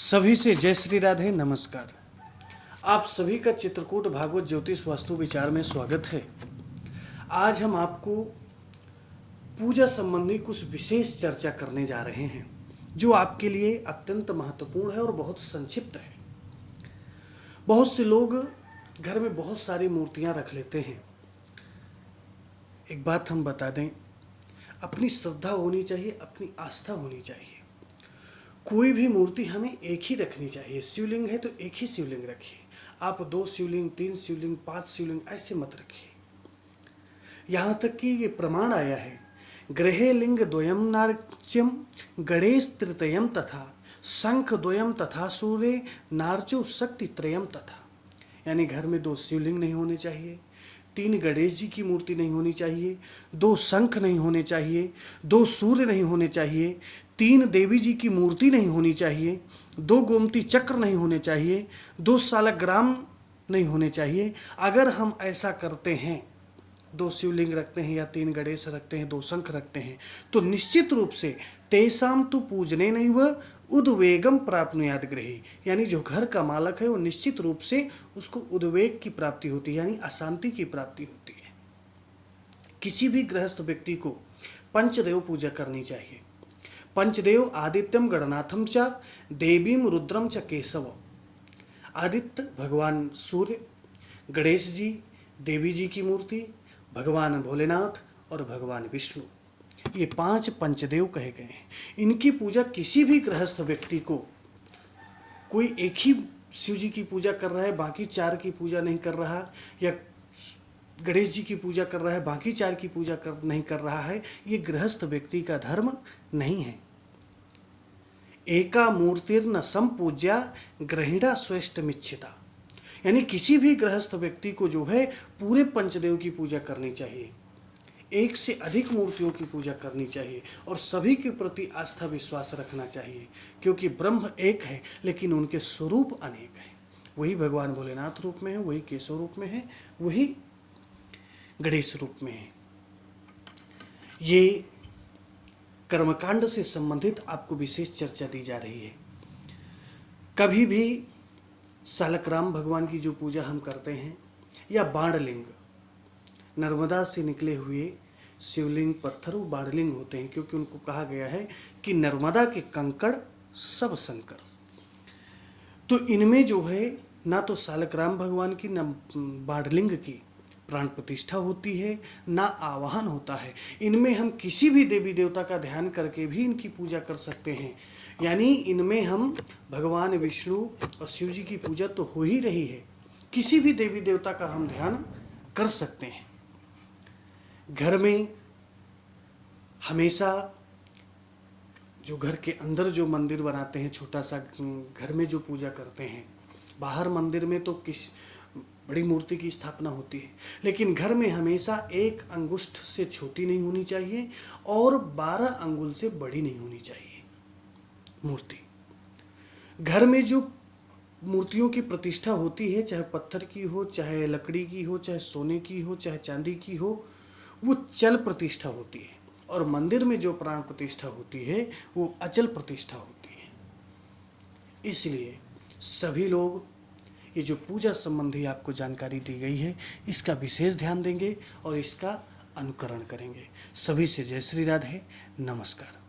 सभी से जय श्री राधे, नमस्कार। आप सभी का चित्रकूट भागवत ज्योतिष वास्तु विचार में स्वागत है। आज हम आपको पूजा संबंधी कुछ विशेष चर्चा करने जा रहे हैं जो आपके लिए अत्यंत महत्वपूर्ण है और बहुत संक्षिप्त है। बहुत से लोग घर में बहुत सारी मूर्तियां रख लेते हैं। एक बात हम बता दें, अपनी श्रद्धा होनी चाहिए, अपनी आस्था होनी चाहिए। कोई भी मूर्ति हमें एक ही रखनी चाहिए। शिवलिंग है तो एक ही शिवलिंग रखिए। आप 2 शिवलिंग, 3 शिवलिंग, 5 शिवलिंग ऐसे मत रखिए। यहाँ तक कि ये प्रमाण आया है, गृहे लिंग द्वयम नार्च्यम गणेश तृतीयम तथा शंख द्वयम तथा सूर्य नार्चो शक्ति त्रयम तथा। यानी घर में 2 शिवलिंग नहीं होने चाहिए, 3 गणेश जी की मूर्ति नहीं होनी चाहिए, 2 शंख नहीं होने चाहिए, 2 सूर्य नहीं होने चाहिए, 3 देवी जी की मूर्ति नहीं होनी चाहिए, 2 गोमती चक्र नहीं होने चाहिए, 2 सालग्राम नहीं होने चाहिए। अगर हम ऐसा करते हैं, 2 शिवलिंग रखते हैं या 3 गणेश रखते हैं, 2 शंख रखते हैं, तो निश्चित रूप से तेषां तु पूजने नैव उद्वेगम प्राप्नुयात् गृहे। यानी जो घर का मालक है वो निश्चित रूप से उसको उद्वेग की प्राप्ति होती है, यानी अशांति की प्राप्ति होती है। किसी भी गृहस्थ व्यक्ति को पंचदेव पूजा करनी चाहिए। पंचदेव आदित्यम गणनाथम च देवीम रुद्रम च केशव। आदित्य भगवान सूर्य, गणेश जी देवी जी की मूर्ति, भगवान भोलेनाथ और भगवान विष्णु, ये 5 पंचदेव कहे गए हैं। इनकी पूजा किसी भी गृहस्थ व्यक्ति को, कोई एक ही शिव जी की पूजा कर रहा है बाकी 4 की पूजा नहीं कर रहा, या गणेश जी की पूजा कर रहा है बाकी 4 की पूजा नहीं कर रहा है, ये गृहस्थ व्यक्ति का धर्म नहीं है। एका मूर्तिर्न संपूज्या ग्रहिणा स्वेष्टमिच्छिता। यानी किसी भी गृहस्थ व्यक्ति को जो है पूरे पंचदेव की पूजा करनी चाहिए, एक से अधिक मूर्तियों की पूजा करनी चाहिए और सभी के प्रति आस्था विश्वास रखना चाहिए, क्योंकि ब्रह्म एक है लेकिन उनके स्वरूप अनेक हैं। वही भगवान भोलेनाथ रूप में है, वही केशव रूप में है, वही गणेश रूप में है। ये कर्मकांड से संबंधित आपको विशेष चर्चा दी जा रही है। कभी भी सालग्राम भगवान की जो पूजा हम करते हैं, या बाणलिंग, नर्मदा से निकले हुए शिवलिंग पत्थर वो बाणलिंग होते हैं, क्योंकि उनको कहा गया है कि नर्मदा के कंकड़ सब शंकर। तो इनमें जो है ना तो सालग्राम भगवान की न बाणलिंग की प्राण प्रतिष्ठा होती है, ना आवाहन होता है। इनमें हम किसी भी देवी देवता का ध्यान करके भी इनकी पूजा कर सकते हैं। यानी इनमें हम भगवान विष्णु और शिव जी की पूजा तो हो ही रही है, किसी भी देवी देवता का हम ध्यान कर सकते हैं। घर में हमेशा जो घर के अंदर जो मंदिर बनाते हैं, छोटा सा घर में जो पूजा करते हैं, बाहर मंदिर में तो बड़ी मूर्ति की स्थापना होती है, लेकिन घर में हमेशा 1 अंगुष्ठ से छोटी नहीं होनी चाहिए और 12 अंगुल से बड़ी नहीं होनी चाहिए मूर्ति। घर में जो मूर्तियों की प्रतिष्ठा होती है, चाहे पत्थर की हो, चाहे लकड़ी की हो, चाहे सोने की हो, चाहे चांदी की हो, वो चल प्रतिष्ठा होती है। और मंदिर में जो प्राण प्रतिष्ठा होती है वो अचल प्रतिष्ठा होती है। इसलिए सभी लोग ये जो पूजा संबंधी आपको जानकारी दी गई है, इसका विशेष ध्यान देंगे और इसका अनुकरण करेंगे। सभी से जय श्री राधे, नमस्कार।